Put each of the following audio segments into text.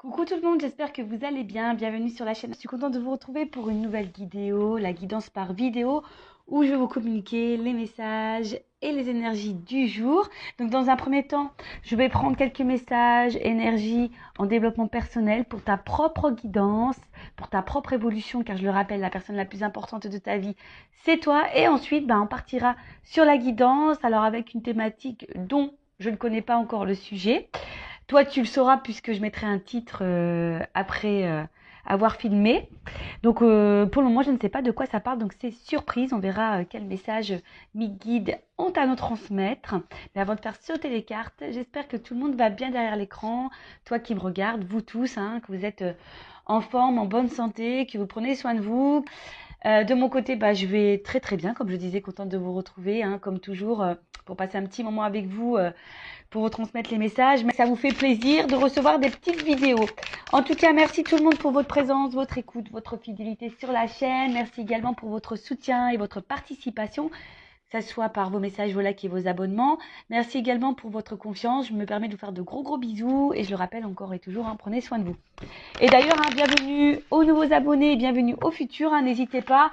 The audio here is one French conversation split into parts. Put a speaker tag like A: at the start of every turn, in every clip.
A: Coucou tout le monde, j'espère que vous allez bien. Bienvenue sur la chaîne. Je suis contente de vous retrouver pour une nouvelle vidéo, la guidance par vidéo, où je vais vous communiquer les messages et les énergies du jour. Donc dans un premier temps, je vais prendre quelques messages, énergie en développement personnel pour ta propre guidance, pour ta propre évolution, car je le rappelle, la personne la plus importante de ta vie, c'est toi. Et ensuite, on partira sur la guidance, alors avec une thématique dont je ne connais pas encore le sujet. Toi, tu le sauras puisque je mettrai un titre après avoir filmé. Donc, pour le moment, je ne sais pas de quoi ça parle. Donc, c'est surprise. On verra quel message mes guides ont à nous transmettre. Mais avant de faire sauter les cartes, j'espère que tout le monde va bien derrière l'écran. Toi qui me regardes, vous tous, que vous êtes en forme, en bonne santé, que vous prenez soin de vous. De mon côté, je vais très très bien. Comme je disais, contente de vous retrouver, comme toujours, pour passer un petit moment avec vous. Pour vous transmettre les messages, mais ça vous fait plaisir de recevoir des petites vidéos. En tout cas, merci tout le monde pour votre présence, votre écoute, votre fidélité sur la chaîne. Merci également pour votre soutien et votre participation, que ce soit par vos messages, vos likes et vos abonnements. Merci également pour votre confiance. Je me permets de vous faire de gros bisous et je le rappelle encore et toujours, prenez soin de vous. Et d'ailleurs, bienvenue aux nouveaux abonnés et bienvenue aux futurs. N'hésitez pas.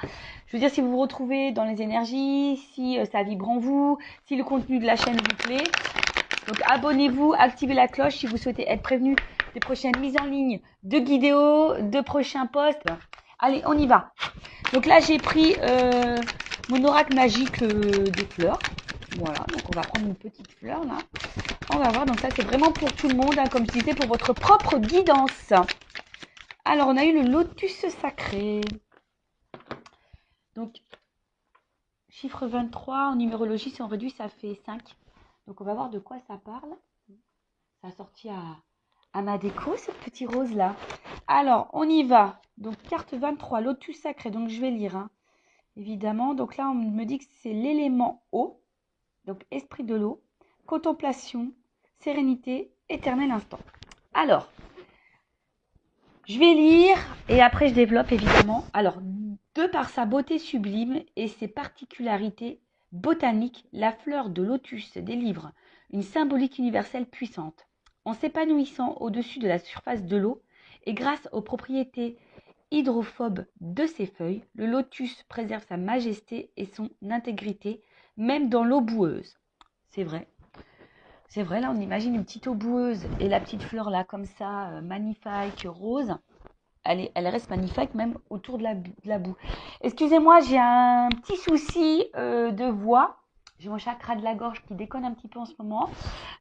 A: Je veux dire, si vous vous retrouvez dans les énergies, si ça vibre en vous, si le contenu de la chaîne vous plaît. Donc abonnez-vous, activez la cloche si vous souhaitez être prévenu des prochaines mises en ligne de vidéos, de prochains posts. Allez, on y va. Donc là, j'ai pris mon oracle magique des fleurs. Voilà, donc on va prendre une petite fleur là. On va voir, donc ça c'est vraiment pour tout le monde, comme je disais, pour votre propre guidance. Alors, on a eu le lotus sacré. Donc, chiffre 23, en numérologie, si on réduit, ça fait 5. Donc, on va voir de quoi ça parle. Ça a sorti à ma déco, ce petit rose-là. Alors, on y va. Donc, carte 23, lotus sacré. Donc, je vais lire, évidemment. Donc là, on me dit que c'est l'élément eau. Donc, esprit de l'eau, contemplation, sérénité, éternel instant. Alors, je vais lire et après, je développe, évidemment. Alors, de par sa beauté sublime et ses particularités botaniques, la fleur de lotus délivre une symbolique universelle puissante. En s'épanouissant au-dessus de la surface de l'eau et grâce aux propriétés hydrophobes de ses feuilles, le lotus préserve sa majesté et son intégrité, même dans l'eau boueuse. C'est vrai. C'est vrai, là, on imagine une petite eau boueuse et la petite fleur, là, comme ça, magnifique, rose. Elle reste magnifique, même autour de la boue. Excusez-moi, j'ai un petit souci de voix. J'ai mon chakra de la gorge qui déconne un petit peu en ce moment.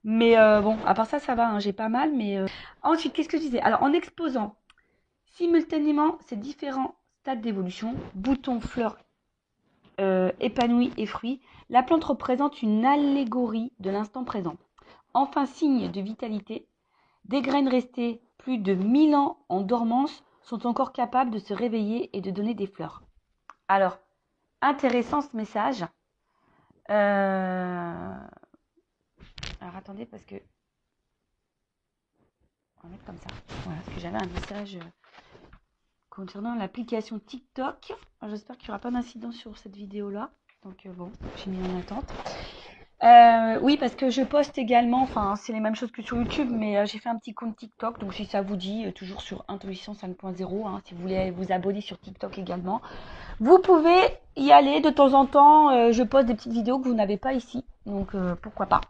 A: Mais bon, à part ça, ça va, j'ai pas mal. Mais ensuite, qu'est-ce que je disais? Alors, en exposant simultanément ces différents stades d'évolution, boutons, fleurs, épanouis et fruits, la plante représente une allégorie de l'instant présent. Enfin, signe de vitalité, des graines restées plus de 1000 ans en dormance sont encore capables de se réveiller et de donner des fleurs. Alors, intéressant ce message. Alors, attendez, parce que... On va mettre comme ça. Voilà, parce que j'avais un message concernant l'application TikTok. J'espère qu'il n'y aura pas d'incident sur cette vidéo-là. Donc, bon, j'ai mis en attente. Oui, parce que je poste également, c'est les mêmes choses que sur YouTube, mais j'ai fait un petit compte TikTok, donc si ça vous dit, toujours sur Intuition 5.0, si vous voulez vous abonner sur TikTok également, vous pouvez y aller de temps en temps. Je poste des petites vidéos que vous n'avez pas ici, donc pourquoi pas.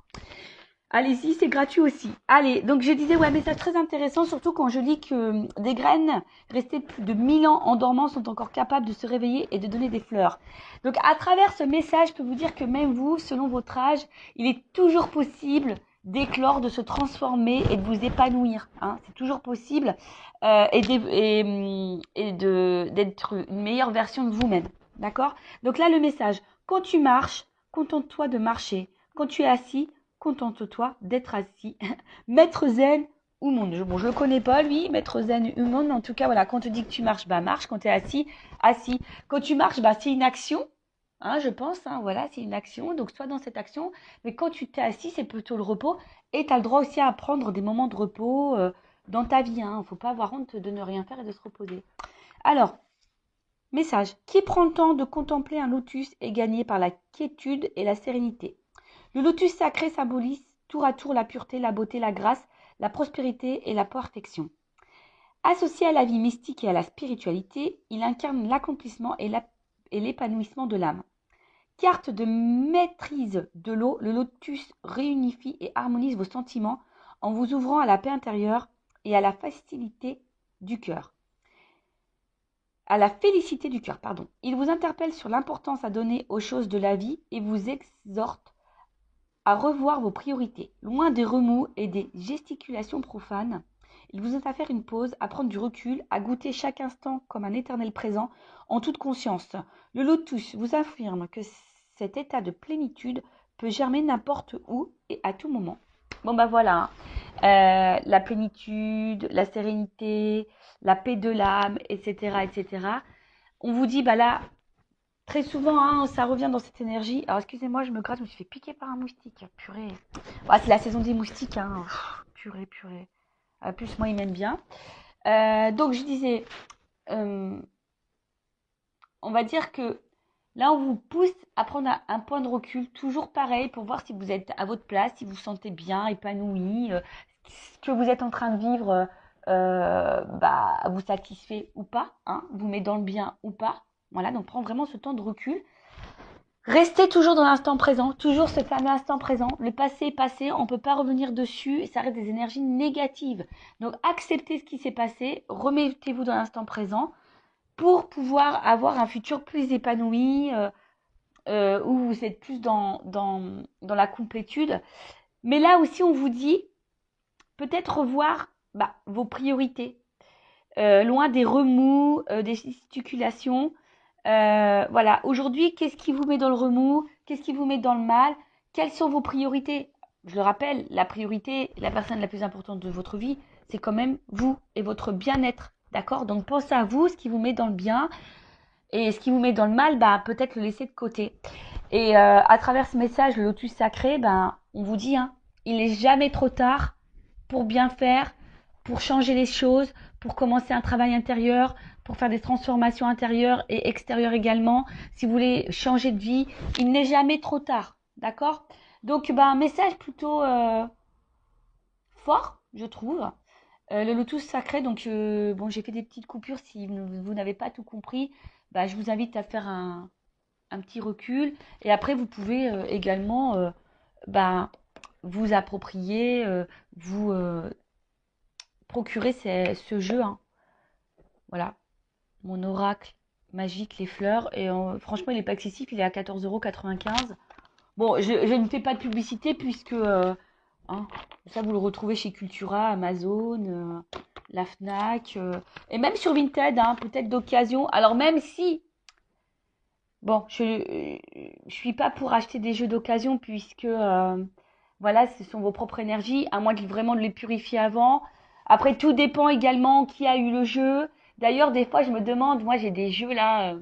A: Allez-y, c'est gratuit aussi. Allez, donc je disais, message très intéressant, surtout quand je lis que des graines restées plus de 1000 ans en dormance sont encore capables de se réveiller et de donner des fleurs. Donc à travers ce message, je peux vous dire que même vous, selon votre âge, il est toujours possible d'éclore, de se transformer et de vous épanouir. C'est toujours possible et d'être une meilleure version de vous-même. D'accord? Donc là, le message, quand tu marches, contente-toi de marcher. Quand tu es assis, contente-toi d'être assis. Maître zen ou monde. Bon, je le connais pas, lui, maître zen ou monde, mais en tout cas, voilà, quand on te dit que tu marches, marche. Quand tu es assis, assis. Quand tu marches, c'est une action, je pense, voilà, c'est une action. Donc, sois dans cette action. Mais quand tu t'es assis, c'est plutôt le repos. Et tu as le droit aussi à prendre des moments de repos dans ta vie. Il ne faut pas avoir honte de ne rien faire et de se reposer. Alors, message. Qui prend le temps de contempler un lotus est gagné par la quiétude et la sérénité. Le lotus sacré symbolise tour à tour la pureté, la beauté, la grâce, la prospérité et la perfection. Associé à la vie mystique et à la spiritualité, il incarne l'accomplissement et l'épanouissement de l'âme. Carte de maîtrise de l'eau, le lotus réunifie et harmonise vos sentiments en vous ouvrant à la paix intérieure et à la facilité du cœur. À la félicité du cœur, pardon. Il vous interpelle sur l'importance à donner aux choses de la vie et vous exhorte à revoir vos priorités. Loin des remous et des gesticulations profanes, il vous invite à faire une pause, à prendre du recul, à goûter chaque instant comme un éternel présent en toute conscience. Le lotus vous affirme que cet état de plénitude peut germer n'importe où et à tout moment. Bon bah voilà, la plénitude, la sérénité, la paix de l'âme, etc., etc. On vous dit, bah là, très souvent, hein, ça revient dans cette énergie. Alors, excusez-moi, je me gratte, je me suis fait piquer par un moustique. Purée. Ouais, c'est la saison des moustiques, hein. Purée, purée. Plus, moi, ils m'aiment bien. Donc, je disais, on va dire que là, on vous pousse à prendre un point de recul, toujours pareil, pour voir si vous êtes à votre place, si vous vous sentez bien, épanoui, ce que vous êtes en train de vivre vous satisfait ou pas, hein, vous met dans le bien ou pas. Voilà, donc prends vraiment ce temps de recul. Restez toujours dans l'instant présent, toujours ce fameux instant présent. Le passé est passé, on ne peut pas revenir dessus et ça reste des énergies négatives. Donc acceptez ce qui s'est passé, remettez-vous dans l'instant présent pour pouvoir avoir un futur plus épanoui, où vous êtes plus dans la complétude. Mais là aussi, on vous dit peut-être revoir vos priorités, loin des remous, des gesticulations. Voilà, aujourd'hui, qu'est-ce qui vous met dans le remous? Qu'est-ce qui vous met dans le mal? Quelles sont vos priorités? Je le rappelle, la priorité, la personne la plus importante de votre vie, c'est quand même vous et votre bien-être. D'accord? Donc pensez à vous, ce qui vous met dans le bien et ce qui vous met dans le mal, peut-être le laisser de côté. Et à travers ce message, le lotus sacré, on vous dit, hein, il n'est jamais trop tard pour bien faire, pour changer les choses, pour commencer un travail intérieur, pour faire des transformations intérieures et extérieures également. Si vous voulez changer de vie, il n'est jamais trop tard. D'accord? Donc, un message plutôt fort, je trouve. Le lotus sacré, donc j'ai fait des petites coupures. Si vous n'avez pas tout compris, je vous invite à faire un petit recul. Et après, vous pouvez également vous approprier, vous procurer ce jeu. Hein. Voilà, mon oracle magique, les fleurs. Et franchement, il n'est pas excessif, il est à 14,95 €. Bon, je ne fais pas de publicité puisque ça, vous le retrouvez chez Cultura, Amazon, la Fnac, et même sur Vinted, hein, peut-être d'occasion. Alors même si, bon, je suis pas pour acheter des jeux d'occasion puisque, voilà, ce sont vos propres énergies, à moins vraiment de les purifier avant. Après, tout dépend également qui a eu le jeu. D'ailleurs, des fois, je me demande, moi j'ai des jeux là,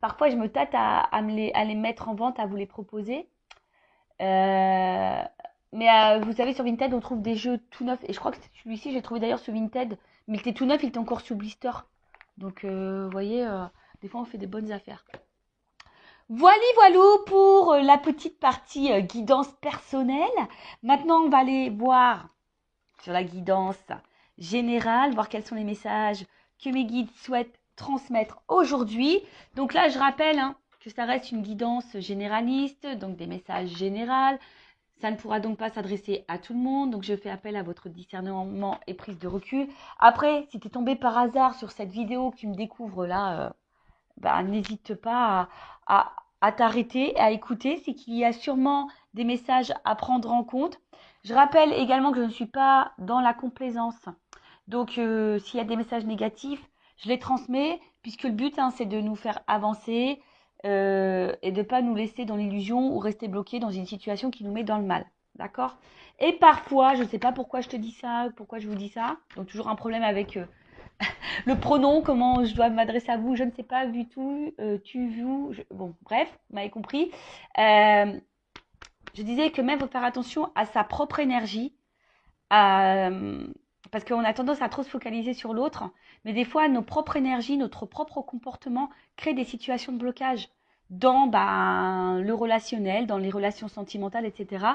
A: parfois je me tâte à les mettre en vente, à vous les proposer. Mais vous savez, sur Vinted, on trouve des jeux tout neufs. Et je crois que celui-ci, j'ai trouvé d'ailleurs sur Vinted. Mais il était tout neuf, il était encore sous blister. Donc, vous voyez, des fois, on fait des bonnes affaires. Voilou pour la petite partie guidance personnelle. Maintenant, on va aller voir sur la guidance générale, voir quels sont les messages que mes guides souhaitent transmettre aujourd'hui. Donc là, je rappelle que ça reste une guidance généraliste, donc des messages généraux. Ça ne pourra donc pas s'adresser à tout le monde, donc je fais appel à votre discernement et prise de recul. Après, si tu es tombé par hasard sur cette vidéo que tu me découvres là, n'hésite pas à t'arrêter, à écouter. C'est qu'il y a sûrement des messages à prendre en compte. Je rappelle également que je ne suis pas dans la complaisance. Donc, s'il y a des messages négatifs, je les transmets, puisque le but, c'est de nous faire avancer et de ne pas nous laisser dans l'illusion ou rester bloqué dans une situation qui nous met dans le mal. D'accord? Et parfois, je ne sais pas pourquoi je te dis ça, pourquoi je vous dis ça. Donc, toujours un problème avec le pronom, comment je dois m'adresser à vous, je ne sais pas, vu tout, tu, vous. Bon, bref, vous m'avez compris. Je disais que même, il faut faire attention à sa propre énergie. Parce qu'on a tendance à trop se focaliser sur l'autre, mais des fois, nos propres énergies, notre propre comportement créent des situations de blocage dans le relationnel, dans les relations sentimentales, etc.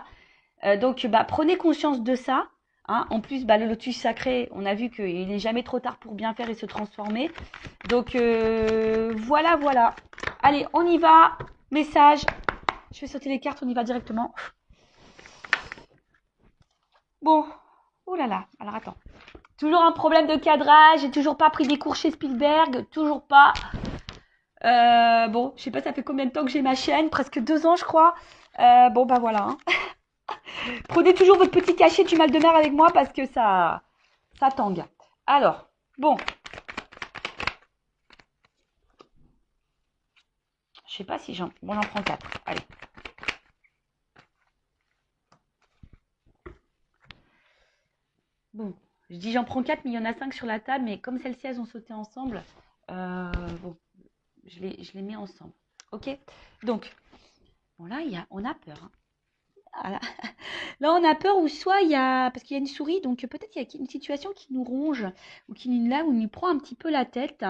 A: Donc, prenez conscience de ça. Hein. En plus, bah, le lotus sacré, on a vu qu'il n'est jamais trop tard pour bien faire et se transformer. Donc, voilà, voilà. Allez, on y va. Message. Je vais sauter les cartes, on y va directement. Bon. Oh là là. Alors, attends. Toujours un problème de cadrage. J'ai toujours pas pris des cours chez Spielberg. Toujours pas. Bon, je sais pas, ça fait combien de temps que j'ai ma chaîne. Presque 2 ans, je crois. Bon, bah voilà. Hein. Prenez toujours votre petit cachet du mal de mer avec moi parce que ça tangue. Alors, bon. Je sais pas si j'en prends 4. Allez. Bon, je dis j'en prends 4, mais il y en a 5 sur la table. Mais comme celles-ci, elles ont sauté ensemble, bon, je les mets ensemble. Ok. Donc, bon là, on a peur. Hein. Voilà. Là, on a peur ou soit il y a, parce qu'il y a une souris, donc peut-être il y a une situation qui nous ronge ou qui nous prend un petit peu la tête.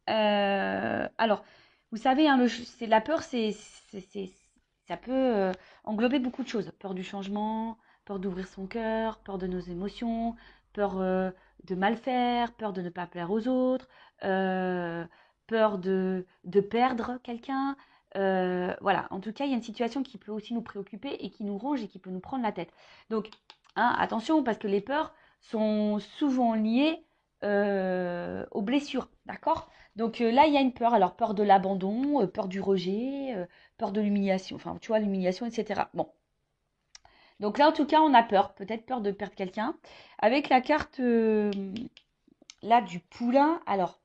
A: Alors, vous savez, hein, la peur, ça peut englober beaucoup de choses. Peur du changement, peur d'ouvrir son cœur, peur de nos émotions, peur de mal faire, peur de ne pas plaire aux autres, peur de perdre quelqu'un. Voilà, en tout cas, il y a une situation qui peut aussi nous préoccuper et qui nous ronge et qui peut nous prendre la tête. Donc, hein, attention, parce que les peurs sont souvent liées aux blessures, d'accord? Donc là, il y a une peur. Alors, peur de l'abandon, peur du rejet, peur de l'humiliation, enfin, tu vois, l'humiliation, etc. Bon. Donc là, en tout cas, on a peur, peut-être peur de perdre quelqu'un. Avec la carte, là, du poulain, alors,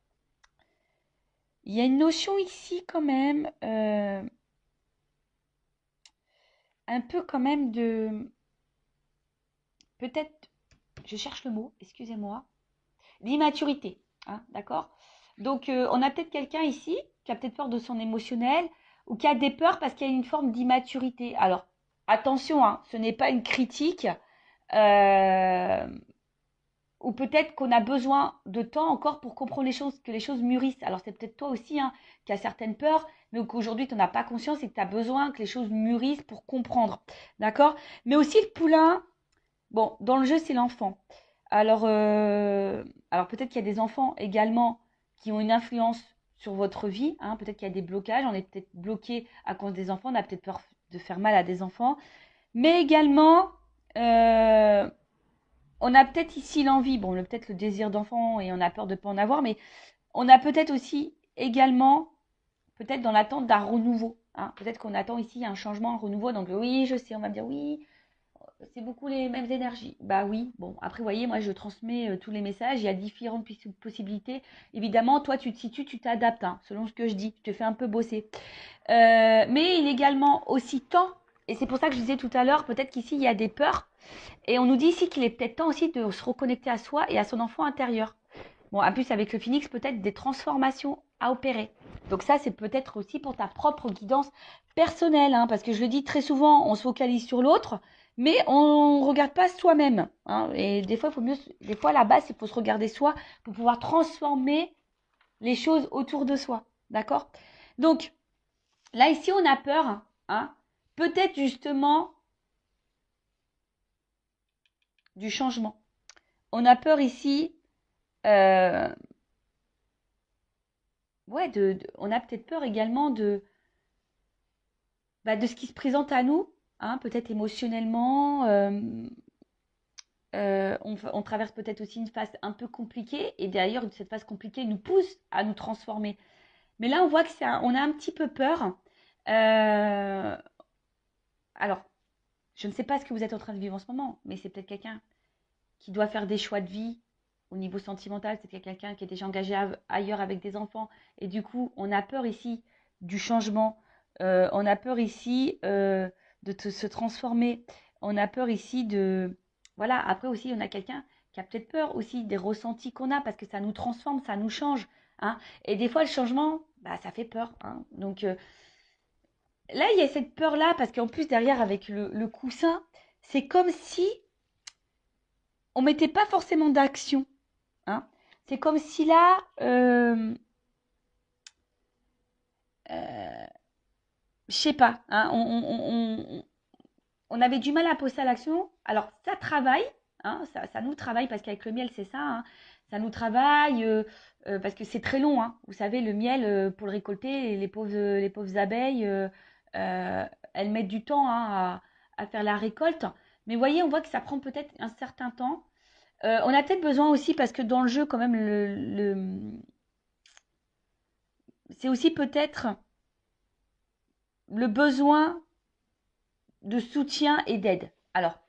A: il y a une notion ici quand même, un peu quand même de... Peut-être, je cherche le mot, excusez-moi, l'immaturité, hein, d'accord? Donc, on a peut-être quelqu'un ici qui a peut-être peur de son émotionnel ou qui a des peurs parce qu'il y a une forme d'immaturité. Alors, attention, hein, ce n'est pas une critique euh, ou peut-être qu'on a besoin de temps encore pour comprendre les choses, que les choses mûrissent. Alors, c'est peut-être toi aussi hein, qui as certaines peurs, mais qu'aujourd'hui, tu n'en as pas conscience et que tu as besoin que les choses mûrissent pour comprendre, d'accord? Mais aussi le poulain, bon, dans le jeu, c'est l'enfant. Alors, alors peut-être qu'il y a des enfants également qui ont une influence sur votre vie. Hein. Peut-être qu'il y a des blocages. On est peut-être bloqué à cause des enfants. On a peut-être peur de faire mal à des enfants. Mais également, euh, on a peut-être ici l'envie. Bon, peut-être le désir d'enfant et on a peur de ne pas en avoir. Mais on a peut-être aussi également, peut-être dans l'attente d'un renouveau. Hein. Peut-être qu'on attend ici un changement, un renouveau. Donc oui, je sais, on va me dire oui, c'est beaucoup les mêmes énergies. Bah oui, bon, après, vous voyez, moi, je transmets tous les messages. Il y a différentes possibilités. Évidemment, toi, tu te situes, tu t'adaptes, hein, selon ce que je dis. Tu te fais un peu bosser. Mais il est également aussi temps, et c'est pour ça que je disais tout à l'heure, peut-être qu'ici, il y a des peurs. Et on nous dit ici qu'il est peut-être temps aussi de se reconnecter à soi et à son enfant intérieur. Bon, en plus, avec le phénix, peut-être des transformations à opérer. Donc ça, c'est peut-être aussi pour ta propre guidance personnelle, hein, parce que je le dis très souvent, on se focalise sur l'autre, mais on ne regarde pas soi-même. Hein, et des fois, des fois, à la base, il faut se regarder soi pour pouvoir transformer les choses autour de soi. D'accord? Donc, là, ici, on a peur, hein, peut-être justement du changement. On a peur ici euh, ouais, on a peut-être peur également de ce qui se présente à nous, hein, peut-être émotionnellement. On traverse peut-être aussi une phase un peu compliquée et d'ailleurs cette phase compliquée nous pousse à nous transformer. Mais là, on voit que on a un petit peu peur. Euh, alors, je ne sais pas ce que vous êtes en train de vivre en ce moment, mais c'est peut-être quelqu'un qui doit faire des choix de vie au niveau sentimental, c'est peut-être quelqu'un qui est déjà engagé ailleurs avec des enfants. Et du coup, on a peur ici du changement. On a peur ici se transformer. On a peur ici de... Voilà, après aussi, on a quelqu'un qui a peut-être peur aussi des ressentis qu'on a parce que ça nous transforme, ça nous change. Hein. Et des fois, le changement, bah, ça fait peur. Hein. Donc là, il y a cette peur-là parce qu'en plus, derrière, avec le coussin, c'est comme si on mettait pas forcément d'action. Hein. C'est comme si là, je sais pas, hein, on avait du mal à poser à l'action. Alors, ça travaille, hein, ça nous travaille, parce qu'avec le miel, c'est ça, hein, ça nous travaille, parce que c'est très long, hein. Vous savez, le miel, pour le récolter, les pauvres abeilles, euh, elles mettent du temps, hein, à faire la récolte. Mais vous voyez, on voit que ça prend peut-être un certain temps. On a peut-être besoin aussi, parce que dans le jeu, quand même, c'est aussi peut-être le besoin de soutien et d'aide. Alors,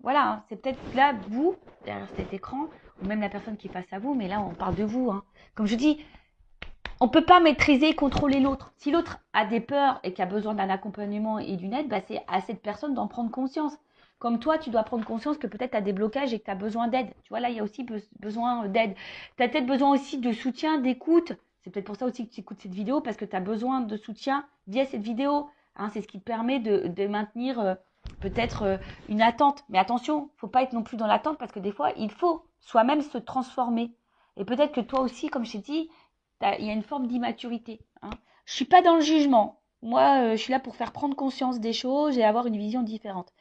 A: voilà, hein, c'est peut-être là, vous, derrière cet écran, ou même la personne qui est face à vous, mais là, on parle de vous, hein. Comme je dis, on ne peut pas maîtriser et contrôler l'autre. Si l'autre a des peurs et qui a besoin d'un accompagnement et d'une aide, bah, c'est à cette personne d'en prendre conscience. Comme toi, tu dois prendre conscience que peut-être tu as des blocages et que tu as besoin d'aide. Tu vois, là, il y a aussi besoin d'aide. Tu as peut-être besoin aussi de soutien, d'écoute. C'est peut-être pour ça aussi que tu écoutes cette vidéo, parce que tu as besoin de soutien via cette vidéo. Hein, c'est ce qui te permet de maintenir peut-être une attente. Mais attention, il ne faut pas être non plus dans l'attente, parce que des fois, il faut soi-même se transformer. Et peut-être que toi aussi, comme je t'ai dit, il y a une forme d'immaturité. Hein. Je ne suis pas dans le jugement. Moi, je suis là pour faire prendre conscience des choses et avoir une vision différente.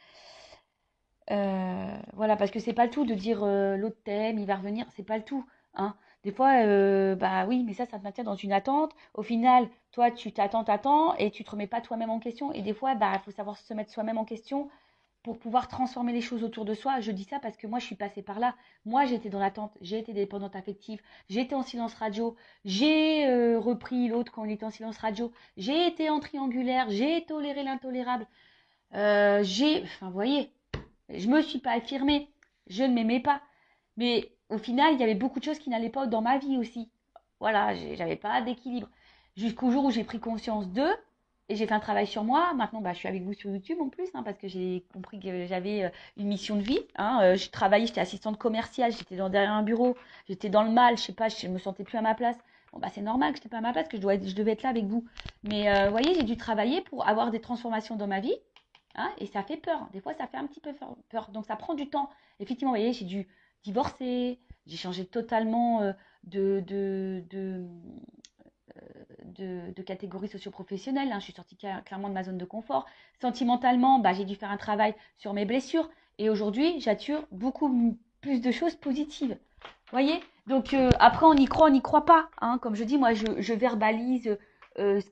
A: Voilà, parce que c'est pas le tout de dire l'autre thème, il va revenir, c'est pas le tout. Hein. Des fois, bah oui, mais ça te maintient dans une attente. Au final, toi, tu t'attends, et tu te remets pas toi-même en question. Et des fois, bah, il faut savoir se mettre soi-même en question pour pouvoir transformer les choses autour de soi. Je dis ça parce que moi, je suis passée par là. Moi, j'étais dans l'attente, j'ai été dépendante affective, j'étais en silence radio, j'ai repris l'autre quand on était en silence radio, j'ai été en triangulaire, j'ai toléré l'intolérable, enfin, vous voyez, je me suis pas affirmée, je ne m'aimais pas. Mais au final, il y avait beaucoup de choses qui n'allaient pas dans ma vie aussi. Voilà, j'avais pas d'équilibre. Jusqu'au jour où j'ai pris conscience d'eux et j'ai fait un travail sur moi. Maintenant, bah, je suis avec vous sur YouTube en plus, hein, parce que j'ai compris que j'avais une mission de vie. Hein. Je travaillais, j'étais assistante commerciale, j'étais derrière un bureau, j'étais dans le mal, je sais pas, je me sentais plus à ma place. Bon, bah, c'est normal que je n'étais pas à ma place, que je devais être là avec vous. Mais vous voyez, j'ai dû travailler pour avoir des transformations dans ma vie. Hein, et ça fait peur. Des fois, ça fait un petit peu peur. Donc, ça prend du temps. Effectivement, vous voyez, j'ai dû divorcer. J'ai changé totalement de, de, de, de catégorie socio-professionnelle. Hein. Je suis sortie clairement de ma zone de confort. Sentimentalement, bah, j'ai dû faire un travail sur mes blessures. Et aujourd'hui, j'attire beaucoup plus de choses positives. Vous voyez? Donc, après, on n'y croit pas. Hein. Comme je dis, moi, je verbalise ce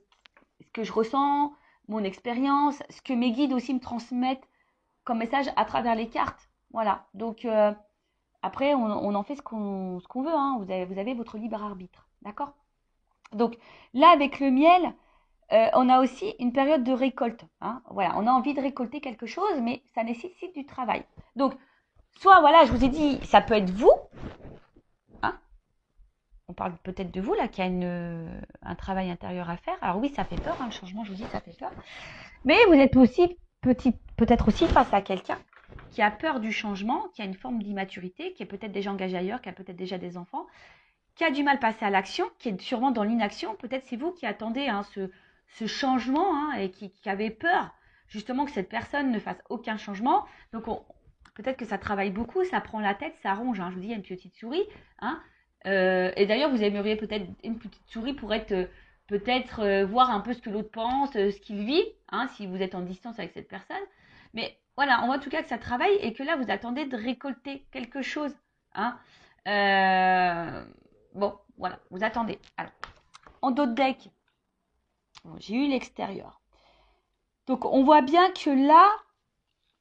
A: que je ressens, mon expérience, ce que mes guides aussi me transmettent comme message à travers les cartes. Voilà. Donc, après, on en fait ce qu'on veut. Hein. Vous avez votre libre arbitre. D'accord? Donc, là, avec le miel, on a aussi une période de récolte. Hein. Voilà. On a envie de récolter quelque chose, mais ça nécessite du travail. Donc, soit, voilà, je vous ai dit, ça peut être vous. Hein. On parle peut-être de vous, là, qui a un travail intérieur à faire. Alors oui, ça fait peur. Hein, le changement, je vous dis, ça fait peur. Mais vous êtes aussi peut-être aussi face à quelqu'un qui a peur du changement, qui a une forme d'immaturité, qui est peut-être déjà engagé ailleurs, qui a peut-être déjà des enfants, qui a du mal à passer à l'action, qui est sûrement dans l'inaction. Peut-être c'est vous qui attendez hein, ce changement hein, et qui avez peur justement que cette personne ne fasse aucun changement. Donc peut-être que ça travaille beaucoup, ça prend la tête, ça ronge. Hein. Je vous dis, il y a une petite souris. Hein. Et d'ailleurs, vous aimeriez peut-être une petite souris pour être peut-être voir un peu ce que l'autre pense, ce qu'il vit, hein, si vous êtes en distance avec cette personne. Mais voilà, on voit en tout cas que ça travaille et que là, vous attendez de récolter quelque chose. Hein. Bon, voilà, vous attendez. Alors, en dos de deck, bon, j'ai eu l'extérieur. Donc, on voit bien que là,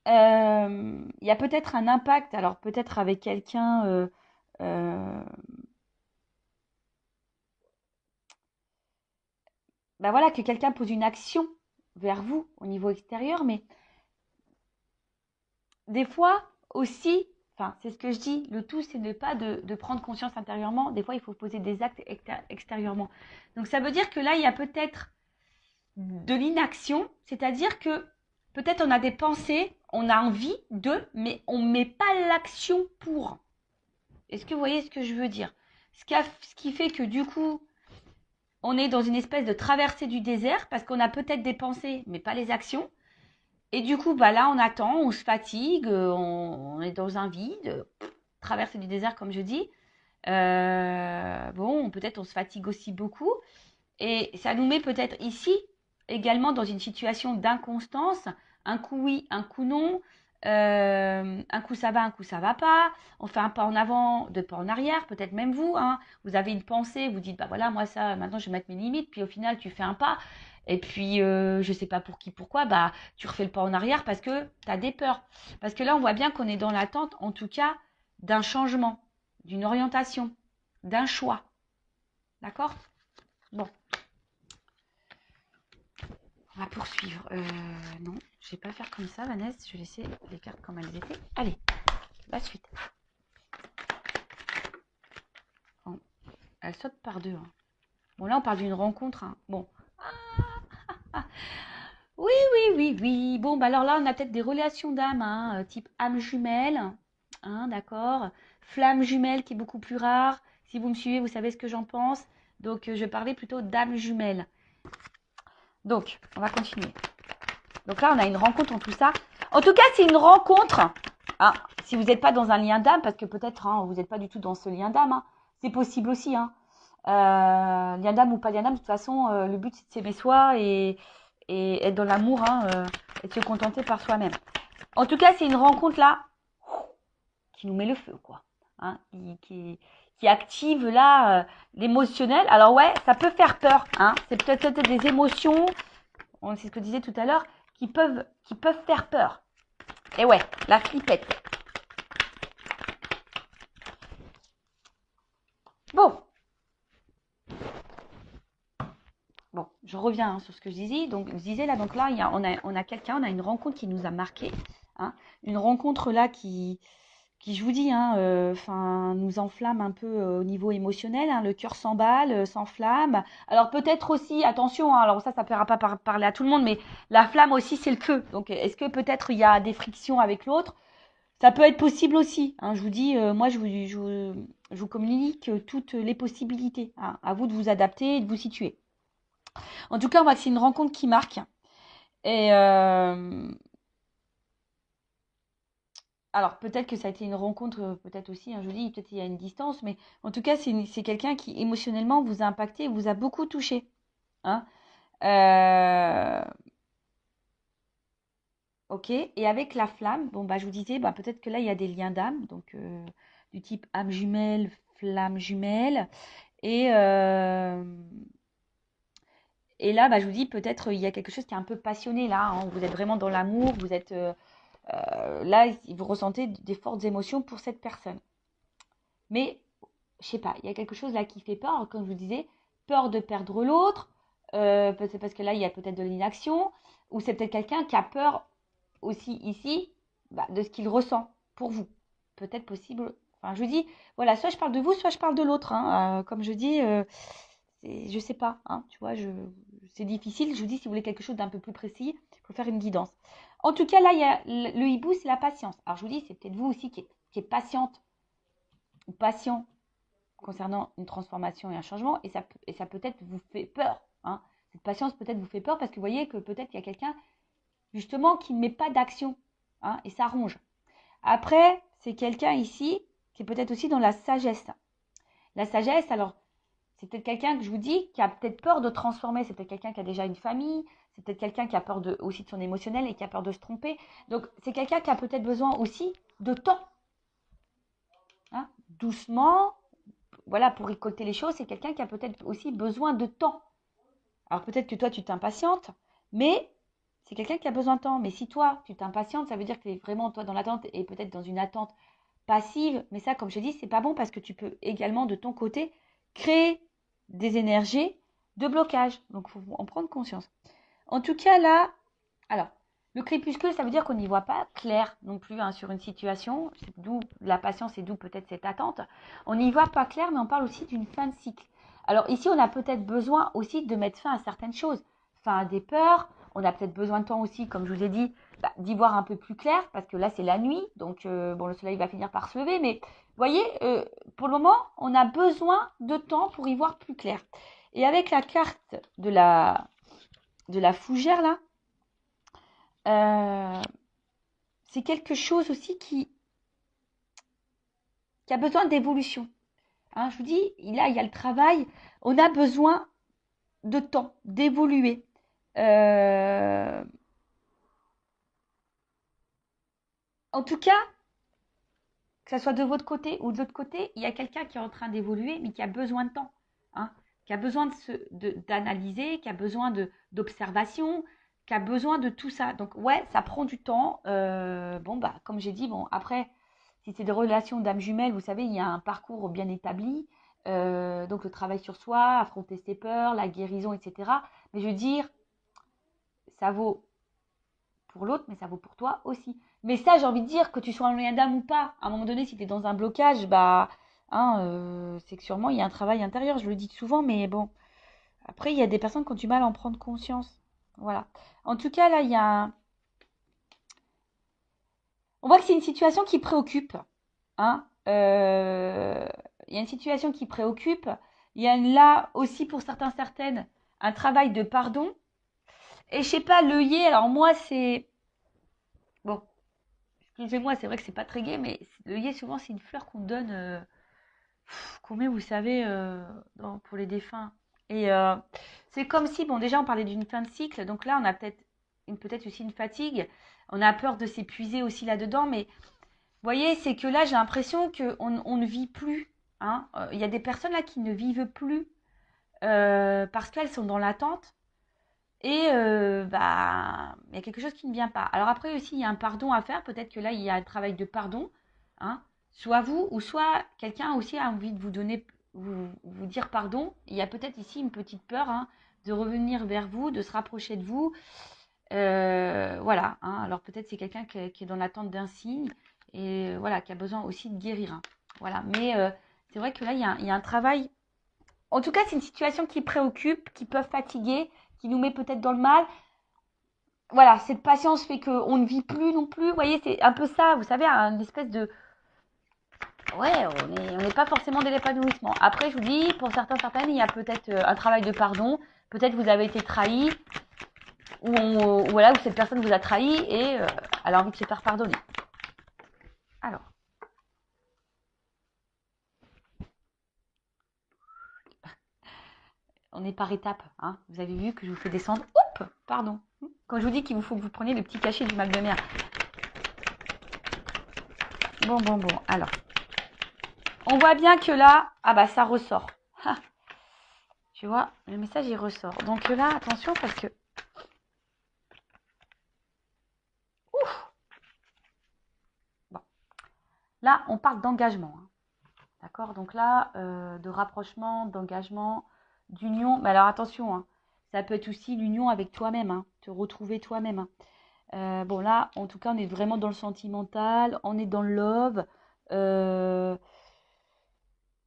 A: il y a peut-être un impact, alors peut-être avec quelqu'un... ben voilà, que quelqu'un pose une action vers vous au niveau extérieur, mais des fois aussi, enfin c'est ce que je dis, le tout c'est de pas de prendre conscience intérieurement, des fois il faut poser des actes extérieurement. Donc ça veut dire que là il y a peut-être de l'inaction, c'est-à-dire que peut-être on a des pensées, on a envie mais on ne met pas l'action pour. Est-ce que vous voyez ce que je veux dire? Ce qui fait que du coup, on est dans une espèce de traversée du désert parce qu'on a peut-être des pensées, mais pas les actions. Et du coup, bah là, on attend, on se fatigue, on est dans un vide, traversée du désert, comme je dis. Bon, peut-être on se fatigue aussi beaucoup. Et ça nous met peut-être ici également dans une situation d'inconstance, un coup oui, un coup non. Un coup ça va, un coup ça va pas. On fait un pas en avant, deux pas en arrière, peut-être même vous. Hein, vous avez une pensée, vous dites, bah voilà, moi ça, maintenant je vais mettre mes limites. Puis au final, tu fais un pas. Et puis, je sais pas pour qui, pourquoi, bah tu refais le pas en arrière parce que tu as des peurs. Parce que là, on voit bien qu'on est dans l'attente, en tout cas, d'un changement, d'une orientation, d'un choix. D'accord? Bon, on va poursuivre. Non, je vais pas faire comme ça, Vanessa. Je vais laisser les cartes comme elles étaient. Allez, la suite. Bon, elle saute par deux. Hein. Bon, là, on parle d'une rencontre. Hein. Bon. Ah, oui, oui, oui, oui. Bon, bah alors là, on a peut-être des relations d'âme, hein, type âme jumelle. Hein, d'accord. Flamme jumelle qui est beaucoup plus rare. Si vous me suivez, vous savez ce que j'en pense. Donc, je parlais plutôt d'âme jumelle. Donc, on va continuer. Donc là, on a une rencontre en tout ça. En tout cas, c'est une rencontre. Hein, si vous n'êtes pas dans un lien d'âme, parce que peut-être hein, vous n'êtes pas du tout dans ce lien d'âme, hein, c'est possible aussi. Hein. Lien d'âme ou pas lien d'âme, de toute façon, le but c'est de s'aimer soi et être dans l'amour hein, et de se contenter par soi-même. En tout cas, c'est une rencontre là qui nous met le feu, quoi. Hein, qui active là l'émotionnel. Alors ouais, ça peut faire peur. Hein, c'est peut-être des émotions, c'est ce que je disais tout à l'heure, qui peuvent faire peur. Et ouais, la flippette. Bon. Bon, je reviens hein, sur ce que je disais. Donc, je disais là, donc là, on a quelqu'un, on a une rencontre qui nous a marqué. Hein, une rencontre là qui je vous dis, hein, nous enflamme un peu au niveau émotionnel. Hein, le cœur s'emballe, s'enflamme. Alors peut-être aussi, attention, hein, alors ça ne plaira pas parler à tout le monde, mais la flamme aussi, c'est le feu. Donc, est-ce que peut-être il y a des frictions avec l'autre? Ça peut être possible aussi. Hein, je vous dis, moi, je vous communique toutes les possibilités. Hein, à vous de vous adapter et de vous situer. En tout cas, on voit que c'est une rencontre qui marque. Et alors, peut-être que ça a été une rencontre, peut-être aussi, hein, je vous dis, peut-être il y a une distance, mais en tout cas, c'est quelqu'un qui émotionnellement vous a impacté, vous a beaucoup touché. Hein. Euh, ok, et avec la flamme, bon, bah, je vous disais, bah, peut-être que là, il y a des liens d'âme, donc du type âme jumelle, flamme jumelle. Et, euh, et là, bah, je vous dis, peut-être il y a quelque chose qui est un peu passionné là. Hein, vous êtes vraiment dans l'amour, vous êtes là, vous ressentez des fortes émotions pour cette personne. Mais, je sais pas, il y a quelque chose là qui fait peur, comme je vous disais, peur de perdre l'autre, peut-être parce que là, il y a peut-être de l'inaction, ou c'est peut-être quelqu'un qui a peur aussi ici bah, de ce qu'il ressent pour vous. Peut-être possible. Enfin, je vous dis, voilà, soit je parle de vous, soit je parle de l'autre. Hein. Comme je dis, je sais pas, hein, tu vois, c'est difficile. Je vous dis, si vous voulez quelque chose d'un peu plus précis, il faut faire une guidance. En tout cas, là, il y a le hibou, c'est la patience. Alors, je vous dis, c'est peut-être vous aussi qui êtes patiente ou patient concernant une transformation et un changement, et ça peut-être vous fait peur. Hein. Cette patience peut-être vous fait peur parce que vous voyez que peut-être il y a quelqu'un justement qui ne met pas d'action, hein, et ça ronge. Après, c'est quelqu'un ici qui est peut-être aussi dans la sagesse. La sagesse, alors, c'est peut-être quelqu'un que je vous dis qui a peut-être peur de transformer, c'est peut-être quelqu'un qui a déjà une famille, c'est peut-être quelqu'un qui a peur aussi de son émotionnel et qui a peur de se tromper. Donc, c'est quelqu'un qui a peut-être besoin aussi de temps. Hein, doucement, voilà, pour récolter les choses, c'est quelqu'un qui a peut-être aussi besoin de temps. Alors peut-être que toi, tu t'impatientes, mais c'est quelqu'un qui a besoin de temps. Mais si toi, tu t'impatientes, ça veut dire que tu es vraiment, toi, dans l'attente et peut-être dans une attente passive. Mais ça, comme je dis, c'est pas bon parce que tu peux également, de ton côté, créer des énergies de blocage. Donc, il faut en prendre conscience. En tout cas, là, alors, le crépuscule, ça veut dire qu'on n'y voit pas clair non plus hein, sur une situation. C'est d'où la patience et d'où peut-être cette attente. On n'y voit pas clair, mais on parle aussi d'une fin de cycle. Alors ici, on a peut-être besoin aussi de mettre fin à certaines choses. Fin à des peurs. On a peut-être besoin de temps aussi, comme je vous ai dit, bah, d'y voir un peu plus clair, parce que là, c'est la nuit. Donc, bon, le soleil va finir par se lever. Mais vous voyez, pour le moment, on a besoin de temps pour y voir plus clair. Et avec la carte de la fougère, là, c'est quelque chose aussi qui a besoin d'évolution. Hein, je vous dis, là, il y a le travail. On a besoin de temps, d'évoluer. En tout cas, que ce soit de votre côté ou de l'autre côté, il y a quelqu'un qui est en train d'évoluer, mais qui a besoin de temps, hein, qui a besoin d'analyser, qui a besoin d'observation, qui a besoin de tout ça. Donc, ouais, ça prend du temps. Bon, bah, comme j'ai dit, bon, après, si c'est des relations d'âme jumelle, vous savez, il y a un parcours bien établi. Donc, le travail sur soi, affronter ses peurs, la guérison, etc. Mais je veux dire, ça vaut pour l'autre, mais ça vaut pour toi aussi. Mais ça, j'ai envie de dire que tu sois un lien d'âme ou pas, à un moment donné, si tu es dans un blocage, bah, hein, c'est que sûrement il y a un travail intérieur. Je le dis souvent, mais bon. Après, il y a des personnes qui ont du mal à en prendre conscience. Voilà. En tout cas, là, il y a on voit que c'est une situation qui préoccupe. Hein. Il y a une situation qui préoccupe. Il y a là aussi, pour certains, certaines, un travail de pardon. Et je sais pas, l'œillet, alors moi, c'est... Bon, excusez-moi, c'est vrai que c'est pas très gai, mais l'œillet, souvent, c'est une fleur qu'on donne, qu'on met, vous savez, pour les défunts. Et c'est comme si, bon, déjà, on parlait d'une fin de cycle, donc là, on a peut-être aussi une fatigue. On a peur de s'épuiser aussi là-dedans, mais vous voyez, c'est que là, j'ai l'impression qu'on ne vit plus. Hein. Il y a des personnes là qui ne vivent plus parce qu'elles sont dans l'attente. Et bah, il y a quelque chose qui ne vient pas. Alors après aussi, il y a un pardon à faire. Peut-être que là, il y a un travail de pardon. Hein. Soit vous, ou soit quelqu'un aussi a envie de vous donner, vous dire pardon. Il y a peut-être ici une petite peur, hein, de revenir vers vous, de se rapprocher de vous. Voilà. Hein. Alors peut-être c'est quelqu'un qui est dans l'attente d'un signe et voilà, qui a besoin aussi de guérir. Hein. Voilà. Mais c'est vrai que là, il y a un travail. En tout cas, c'est une situation qui préoccupe, qui peut fatiguer, qui nous met peut-être dans le mal. Voilà, cette patience fait qu'on ne vit plus non plus. Vous voyez, c'est un peu ça, vous savez, une espèce de... Ouais, on n'est pas forcément dans l'épanouissement. Après, je vous dis, pour certains, certaines, il y a peut-être un travail de pardon. Peut-être vous avez été trahi, voilà, où cette personne vous a trahi et elle a envie de se faire pardonner. Alors. On est par étapes. Hein. Vous avez vu que je vous fais descendre. Oups, pardon. Quand je vous dis qu'il vous faut que vous preniez le petit cachet du mal de mer. Bon. Alors, on voit bien que là, ah bah ça ressort. Ha. Tu vois, le message il ressort. Donc là, attention parce que... Ouf. Bon. Là, on parle d'engagement. Hein. D'accord. Donc là, de rapprochement, d'engagement, d'union. Mais alors attention, hein. Ça peut être aussi l'union avec toi-même. Hein. Te retrouver toi-même. Hein. Bon là, en tout cas, on est vraiment dans le sentimental, on est dans le love, euh,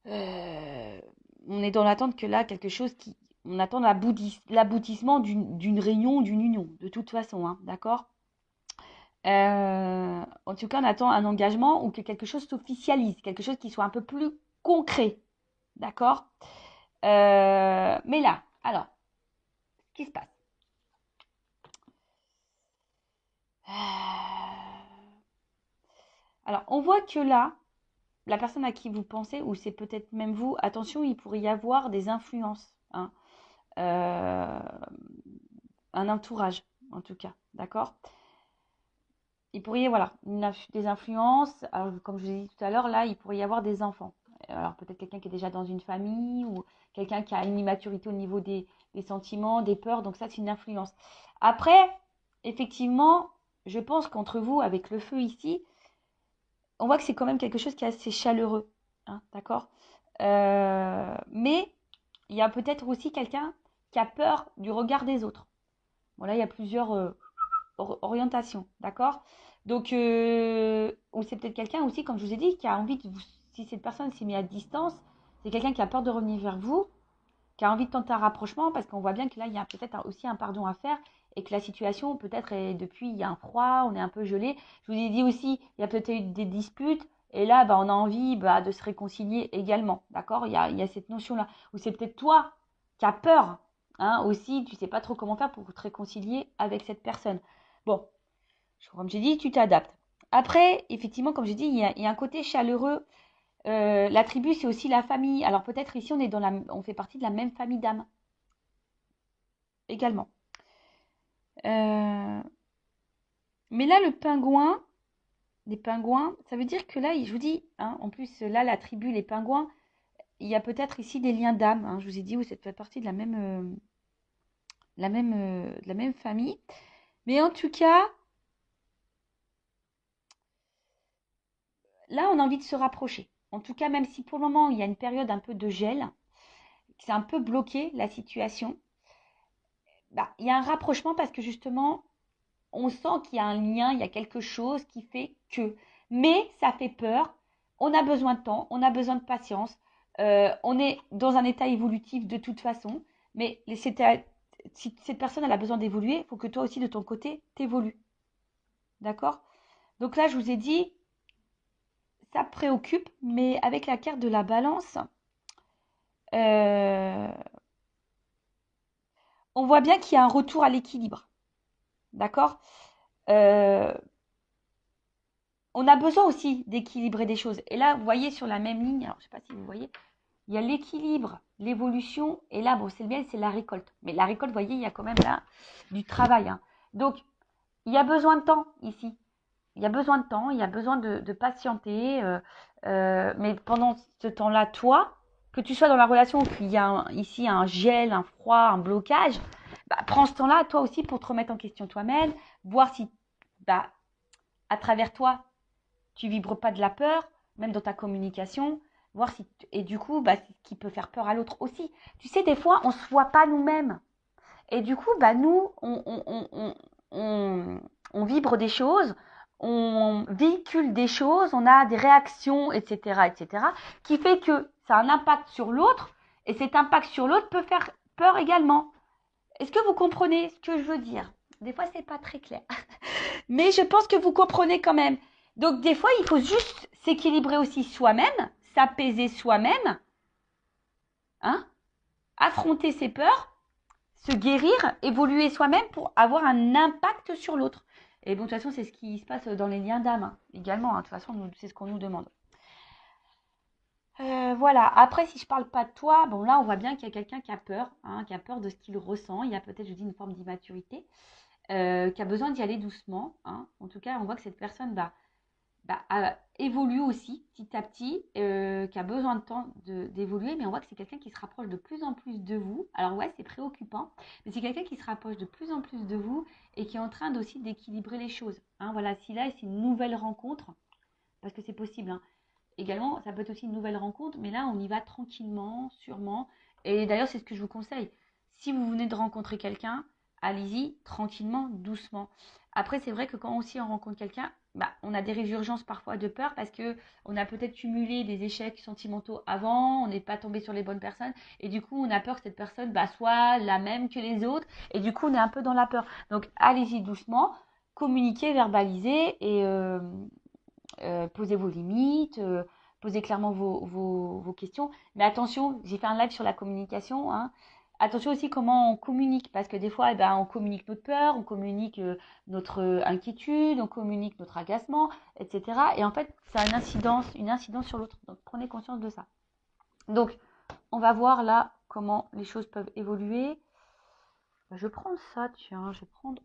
A: euh, on est dans l'attente que là, quelque chose qui... On attend l'aboutissement d'une réunion, d'une union, de toute façon, hein, d'accord. En tout cas, on attend un engagement ou que quelque chose s'officialise, quelque chose qui soit un peu plus concret, d'accord. Mais là, alors, ce qui se passe. Alors, on voit que là, la personne à qui vous pensez, ou c'est peut-être même vous, attention, il pourrait y avoir des influences, hein, euh, un entourage en tout cas, d'accord. Il pourrait y avoir voilà, des influences, alors, comme je vous ai dit tout à l'heure, là, il pourrait y avoir des enfants. Alors peut-être quelqu'un qui est déjà dans une famille, ou quelqu'un qui a une immaturité au niveau des sentiments, des peurs, donc ça c'est une influence. Après, effectivement, je pense qu'entre vous, avec le feu ici, on voit que c'est quand même quelque chose qui est assez chaleureux, hein, d'accord. Mais il y a peut-être aussi quelqu'un qui a peur du regard des autres. Bon, là, il y a plusieurs orientations, d'accord. Donc, ou c'est peut-être quelqu'un aussi, comme je vous ai dit, qui a envie de vous, si cette personne s'est mise à distance, c'est quelqu'un qui a peur de revenir vers vous, qui a envie de tenter un rapprochement, parce qu'on voit bien que là, il y a peut-être aussi un pardon à faire, et que la situation, peut-être, est depuis, il y a un froid, on est un peu gelé. Je vous ai dit aussi, il y a peut-être eu des disputes, et là, bah, on a envie de se réconcilier également, d'accord. Il y a cette notion-là. Ou c'est peut-être toi qui as peur, hein, aussi, tu sais pas trop comment faire pour te réconcilier avec cette personne. Bon, comme j'ai dit, tu t'adaptes. Après, effectivement, comme j'ai dit, il y a un côté chaleureux. La tribu, c'est aussi la famille. Alors peut-être ici, on fait partie de la même famille d'âmes également. Mais là, le pingouin, des pingouins, ça veut dire que là, je vous dis, hein, en plus, là, la tribu, les pingouins, il y a peut-être ici des liens d'âme. Hein, je vous ai dit, oui, ça fait partie de de la même famille. Mais en tout cas, là, on a envie de se rapprocher. En tout cas, même si pour le moment, il y a une période un peu de gel, c'est un peu bloqué la situation, bah, il y a un rapprochement parce que justement, on sent qu'il y a un lien, il y a quelque chose qui fait que. Mais ça fait peur. On a besoin de temps, on a besoin de patience. On est dans un état évolutif de toute façon. Mais si cette personne elle a besoin d'évoluer, il faut que toi aussi de ton côté t'évolues. D'accord? Donc là, je vous ai dit, ça préoccupe, mais avec la carte de la balance, euh, on voit bien qu'il y a un retour à l'équilibre. D'accord? Euh, on a besoin aussi d'équilibrer des choses. Et là, vous voyez sur la même ligne, alors je ne sais pas si vous voyez, il y a l'équilibre, l'évolution, et là, bon, c'est le miel, c'est la récolte. Mais la récolte, vous voyez, il y a quand même là du travail. Hein. Donc, il y a besoin de temps ici. Il y a besoin de temps, il y a besoin de patienter. Mais pendant ce temps-là, toi, que tu sois dans la relation où il y a ici un gel, un froid, un blocage, bah, prends ce temps-là, toi aussi, pour te remettre en question toi-même, voir si, bah, à travers toi, tu vibres pas de la peur, même dans ta communication, voir si et du coup, bah, c'est ce qui peut faire peur à l'autre aussi. Tu sais, des fois, on se voit pas nous-mêmes. Et du coup, bah, nous, on vibre des choses, on véhicule des choses, on a des réactions, etc., qui fait que ça a un impact sur l'autre, et cet impact sur l'autre peut faire peur également. Est-ce que vous comprenez ce que je veux dire? Des fois, c'est pas très clair. Mais je pense que vous comprenez quand même. Donc, des fois, il faut juste s'équilibrer aussi soi-même, s'apaiser soi-même, hein, affronter ses peurs, se guérir, évoluer soi-même pour avoir un impact sur l'autre. Et bon, de toute façon, c'est ce qui se passe dans les liens d'âme hein, également. Hein. De toute façon, c'est ce qu'on nous demande. Voilà. Après, si je parle pas de toi, bon là, on voit bien qu'il y a quelqu'un qui a peur, hein, qui a peur de ce qu'il ressent. Il y a peut-être, je dis, une forme d'immaturité, qui a besoin d'y aller doucement. Hein. En tout cas, on voit que cette personne évolue aussi petit à petit, qui a besoin de temps d'évoluer, mais on voit que c'est quelqu'un qui se rapproche de plus en plus de vous. Alors ouais, c'est préoccupant, mais c'est quelqu'un qui se rapproche de plus en plus de vous et qui est en train aussi d'équilibrer les choses. Hein, voilà, si là c'est une nouvelle rencontre, parce que c'est possible. Hein. Également, ça peut être aussi une nouvelle rencontre, mais là on y va tranquillement, sûrement. Et d'ailleurs, c'est ce que je vous conseille. Si vous venez de rencontrer quelqu'un, allez-y tranquillement, doucement. Après, c'est vrai que quand aussi on rencontre quelqu'un, bah, on a des résurgences parfois de peur parce que on a peut-être cumulé des échecs sentimentaux avant, on n'est pas tombé sur les bonnes personnes et du coup on a peur que cette personne bah, soit la même que les autres et du coup on est un peu dans la peur. Donc allez-y doucement, communiquez, verbalisez et posez vos limites, posez clairement vos questions. Mais attention, j'ai fait un live sur la communication. Hein. Attention aussi comment on communique, parce que des fois, eh ben, on communique notre peur, on communique notre inquiétude, on communique notre agacement, etc. Et en fait, ça a une incidence sur l'autre. Donc, prenez conscience de ça. Donc, on va voir là comment les choses peuvent évoluer. Je vais prendre ça, tiens, je vais prendre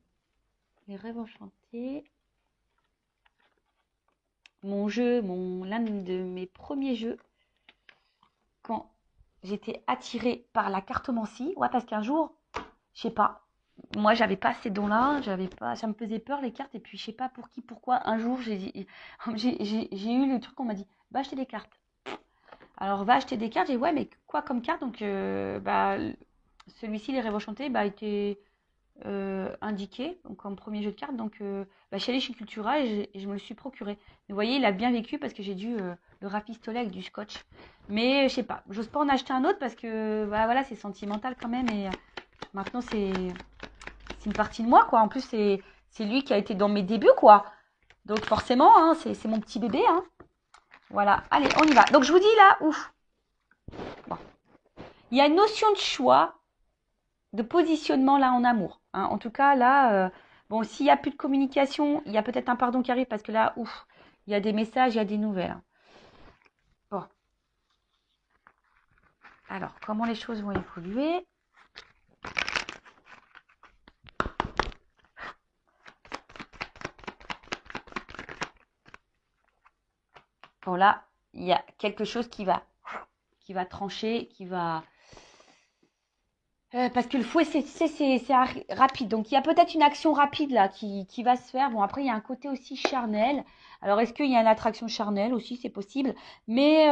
A: les rêves enchantés. L'un de mes premiers jeux, quand j'étais attirée par la cartomancie, ouais, parce qu'un jour, je sais pas, moi j'avais pas ces dons-là, ça me faisait peur les cartes, et puis je sais pas pour qui, pourquoi, un jour j'ai eu le truc, on m'a dit, va acheter des cartes. Alors va acheter des cartes, j'ai dit, ouais, mais quoi comme carte? Donc, celui-ci, les rêves enchantés, était indiqué donc comme premier jeu de cartes. Donc, je suis allée chez Cultura et je me le suis procuré. Mais vous voyez, il a bien vécu parce que j'ai dû le rafistoler avec du scotch. Mais je sais pas, j'ose pas en acheter un autre parce que voilà, c'est sentimental quand même. Et maintenant, c'est une partie de moi, quoi. En plus, c'est lui qui a été dans mes débuts, quoi. Donc, forcément, hein, c'est mon petit bébé. Hein. Voilà, allez, on y va. Donc, je vous dis là, ouf. Bon. Il y a une notion de choix de positionnement là en amour. Hein. En tout cas, là, bon, s'il n'y a plus de communication, il y a peut-être un pardon qui arrive parce que là, ouf, il y a des messages, il y a des nouvelles. Hein. Bon. Alors, comment les choses vont évoluer? bon là, il y a quelque chose qui va trancher, qui va... parce que le fouet, c'est rapide. Donc, il y a peut-être une action rapide là qui va se faire. Bon, après, il y a un côté aussi charnel. Alors, est-ce qu'il y a une attraction charnelle aussi? C'est possible. Mais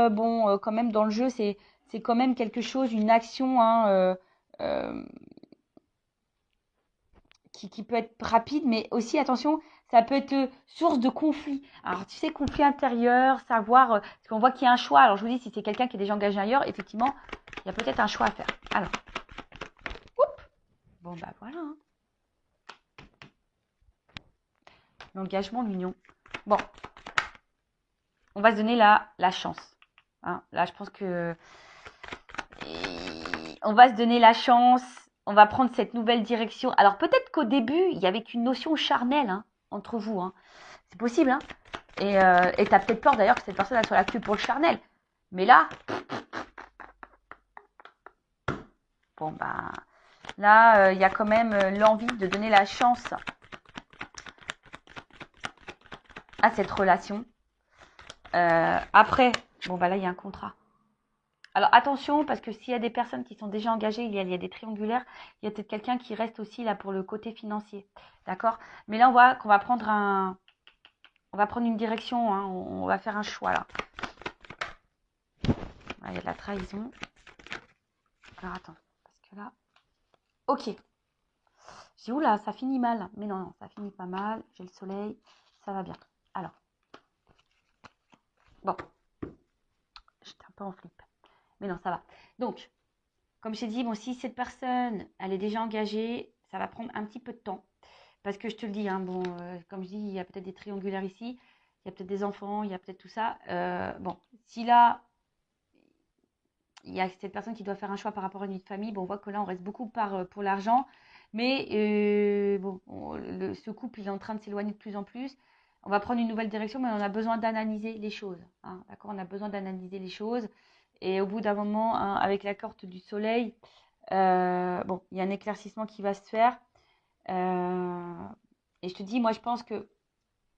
A: bon, quand même, dans le jeu, c'est quand même quelque chose, une action hein, euh, qui peut être rapide. Mais aussi, attention, ça peut être source de conflit. Alors, tu sais, conflit intérieur, savoir... parce qu'on voit qu'il y a un choix. Alors, je vous dis, si c'est quelqu'un qui est déjà engagé ailleurs, effectivement, il y a peut-être un choix à faire. Alors, bon, bah voilà. Hein. L'engagement, l'union. Bon, on va se donner la chance. Hein. Là, je pense que on va se donner la chance. On va prendre cette nouvelle direction. Alors, peut-être qu'au début, il y avait qu'une notion charnelle hein, entre vous. Hein. C'est possible. Hein. Et tu as peut-être peur d'ailleurs que cette personne elle soit là que pour le charnel. Mais là, bon, bah, là, il y a quand même l'envie de donner la chance à cette relation. Après, bon, bah là, il y a un contrat. Alors attention, parce que s'il y a des personnes qui sont déjà engagées, il y a des triangulaires, il y a peut-être quelqu'un qui reste aussi là pour le côté financier. D'accord? Mais là, on voit qu'on va prendre une direction, hein, on va faire un choix là. Là, il y a de la trahison. Alors attends, parce que là. Ok. Je dis, oula, ça finit mal. Mais non, non, ça finit pas mal. J'ai le soleil, ça va bien. Alors. Bon. J'étais un peu en flip. Mais non, ça va. Donc, comme j'ai dit, bon, si cette personne, elle est déjà engagée, ça va prendre un petit peu de temps. Parce que je te le dis, hein, bon, comme je dis, il y a peut-être des triangulaires ici, il y a peut-être des enfants, il y a peut-être tout ça. Bon, si là, il y a cette personne qui doit faire un choix par rapport à une vie de famille, bon, on voit que là, on reste beaucoup pour l'argent. Mais bon, ce couple, il est en train de s'éloigner de plus en plus. On va prendre une nouvelle direction, mais on a besoin d'analyser les choses. Hein, d'accord? On a besoin d'analyser les choses. Et au bout d'un moment, hein, avec la carte du soleil, bon, il y a un éclaircissement qui va se faire. Et je te dis, moi, je pense que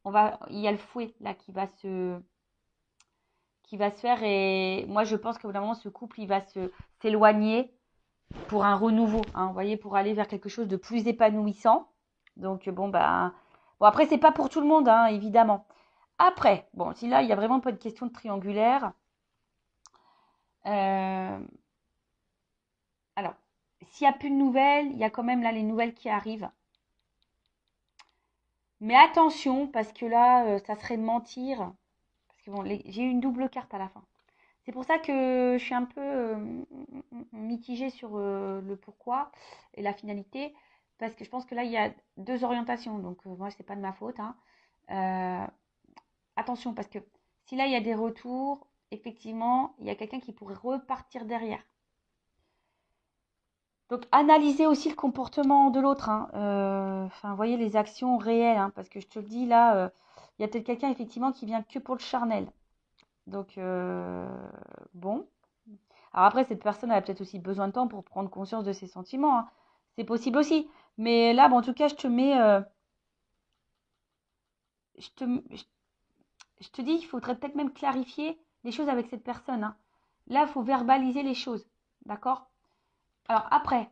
A: il y a le fouet là qui va se faire. Et moi, je pense qu'au bout d'un moment, ce couple, il va s'éloigner pour un renouveau. Hein, vous voyez, pour aller vers quelque chose de plus épanouissant. Donc, bon, bah, bon, après, c'est pas pour tout le monde, hein, évidemment. Après, bon, si là, il y a vraiment pas de question de triangulaire. Alors, s'il n'y a plus de nouvelles, il y a quand même là les nouvelles qui arrivent. Mais attention, parce que là, ça serait de mentir. Parce que bon, j'ai eu une double carte à la fin. C'est pour ça que je suis un peu mitigée sur le pourquoi et la finalité. Parce que je pense que là, il y a deux orientations. Donc, moi, c'est pas de ma faute. Hein. Attention, parce que si là, il y a des retours, effectivement, il y a quelqu'un qui pourrait repartir derrière. Donc, analysez aussi le comportement de l'autre. Hein. Enfin, voyez les actions réelles. Hein, parce que je te le dis, là, il y a peut-être quelqu'un, effectivement, qui vient que pour le charnel. Donc, bon. Alors après, cette personne elle a peut-être aussi besoin de temps pour prendre conscience de ses sentiments. Hein. C'est possible aussi. Mais là, bon, en tout cas, je te mets... je te dis, il faudrait peut-être même clarifier les choses avec cette personne. Hein. Là, il faut verbaliser les choses. D'accord? Alors après,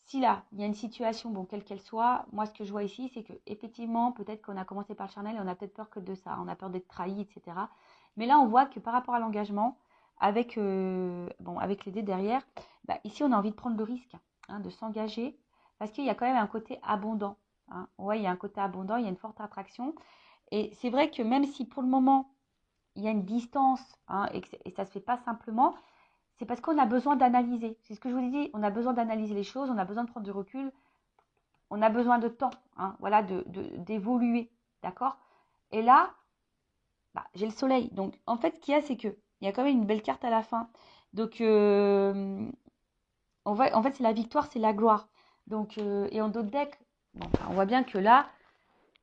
A: si là, il y a une situation, bon, quelle qu'elle soit, moi, ce que je vois ici, c'est que effectivement, peut-être qu'on a commencé par le charnel et on a peut-être peur que de ça. On a peur d'être trahi, etc. Mais là, on voit que par rapport à l'engagement, avec, avec les dés derrière, bah, ici, on a envie de prendre le risque hein, de s'engager parce qu'il y a quand même un côté abondant. Hein. Ouais, il y a un côté abondant, il y a une forte attraction. Et c'est vrai que même si pour le moment, il y a une distance hein, et ça ne se fait pas simplement, c'est parce qu'on a besoin d'analyser. C'est ce que je vous ai dit, on a besoin d'analyser les choses, on a besoin de prendre du recul, on a besoin de temps, hein, voilà, d'évoluer, d'accord? Et là, bah, j'ai le soleil. Donc, en fait, ce qu'il y a, c'est qu'il y a quand même une belle carte à la fin. Donc, en fait, c'est la victoire, c'est la gloire. Donc, et en d'autres decks, bon, bah, on voit bien que là,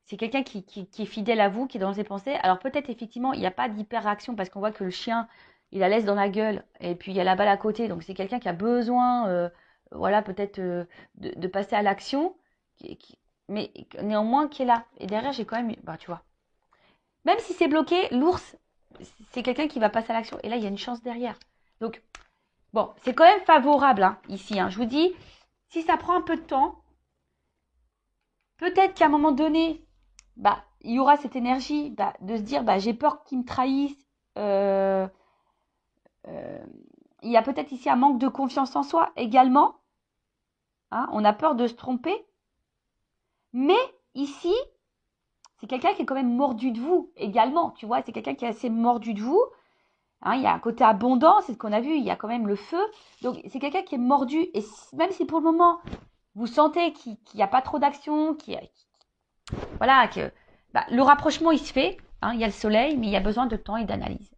A: c'est quelqu'un qui est fidèle à vous, qui est dans ses pensées. Alors peut-être effectivement, il n'y a pas d'hyper-réaction parce qu'on voit que le chien, il la laisse dans la gueule. Et puis il y a la balle à côté. Donc c'est quelqu'un qui a besoin, voilà, peut-être de passer à l'action. Mais néanmoins qui est là. Et derrière, j'ai quand même, bah tu vois. Même si c'est bloqué, l'ours, c'est quelqu'un qui va passer à l'action. Et là, il y a une chance derrière. Donc, bon, c'est quand même favorable hein, ici. Hein. Je vous dis, si ça prend un peu de temps, peut-être qu'à un moment donné, bah, il y aura cette énergie bah, de se dire, bah, j'ai peur qu'ils me trahissent. Euh, euh, il y a peut-être ici un manque de confiance en soi également. Hein, on a peur de se tromper. Mais ici, c'est quelqu'un qui est quand même mordu de vous également. Tu vois, c'est quelqu'un qui est assez mordu de vous. Hein, il y a un côté abondant, c'est ce qu'on a vu, il y a quand même le feu. Donc, c'est quelqu'un qui est mordu. Et même si pour le moment, vous sentez qu'il n'y a pas trop d'action, voilà, que bah, le rapprochement, il se fait. Hein, il y a le soleil, mais il y a besoin de temps et d'analyse.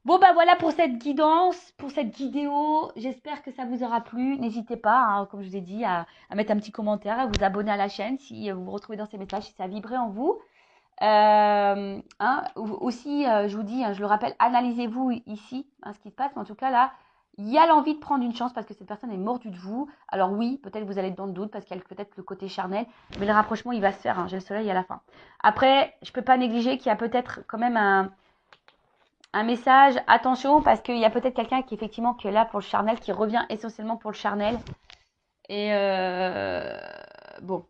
A: Bon, bah voilà pour cette guidance, pour cette vidéo. J'espère que ça vous aura plu. N'hésitez pas, hein, comme je vous ai dit, à mettre un petit commentaire, à vous abonner à la chaîne si vous vous retrouvez dans ces messages, si ça a vibré en vous. Hein, aussi, je vous dis, hein, je le rappelle, analysez-vous ici, hein, ce qui se passe. Mais en tout cas, là, il y a l'envie de prendre une chance parce que cette personne est mordue de vous. Alors oui, peut-être vous allez être dans le doute parce qu'il y a peut-être le côté charnel. Mais le rapprochement, il va se faire. Hein, j'ai le soleil à la fin. Après, je ne peux pas négliger qu'il y a peut-être quand même un message. Attention parce qu'il y a peut-être quelqu'un qui effectivement qui est là pour le charnel, qui revient essentiellement pour le charnel. Et bon.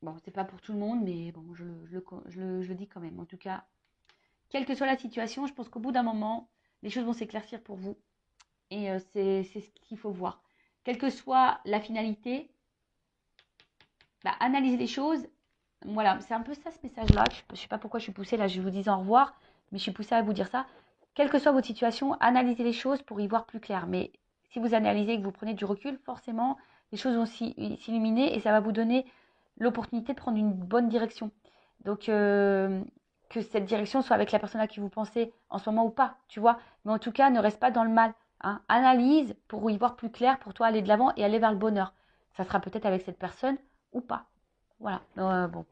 A: Bon, c'est pas pour tout le monde, mais bon, je le dis quand même. En tout cas, quelle que soit la situation, je pense qu'au bout d'un moment, les choses vont s'éclaircir pour vous. Et c'est ce qu'il faut voir. Quelle que soit la finalité, bah, analysez les choses. Voilà, c'est un peu ça ce message-là. Je ne sais pas pourquoi je suis poussée, là je vous dis au revoir, mais je suis poussée à vous dire ça. Quelle que soit votre situation, analysez les choses pour y voir plus clair. Mais si vous analysez et que vous prenez du recul, forcément, les choses vont s'illuminer et ça va vous donner l'opportunité de prendre une bonne direction. Donc, que cette direction soit avec la personne à qui vous pensez en ce moment ou pas, tu vois. Mais en tout cas, ne reste pas dans le mal. Hein. Analyse pour y voir plus clair, pour toi aller de l'avant et aller vers le bonheur. Ça sera peut-être avec cette personne ou pas. Voilà. Bon,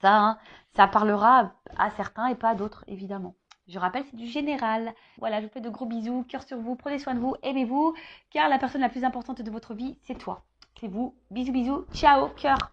A: ça, hein, ça parlera à certains et pas à d'autres, évidemment. Je rappelle, c'est du général. Voilà, je vous fais de gros bisous, cœur sur vous, prenez soin de vous, aimez-vous, car la personne la plus importante de votre vie, c'est toi. C'est vous. Bisous, bisous, ciao, cœur.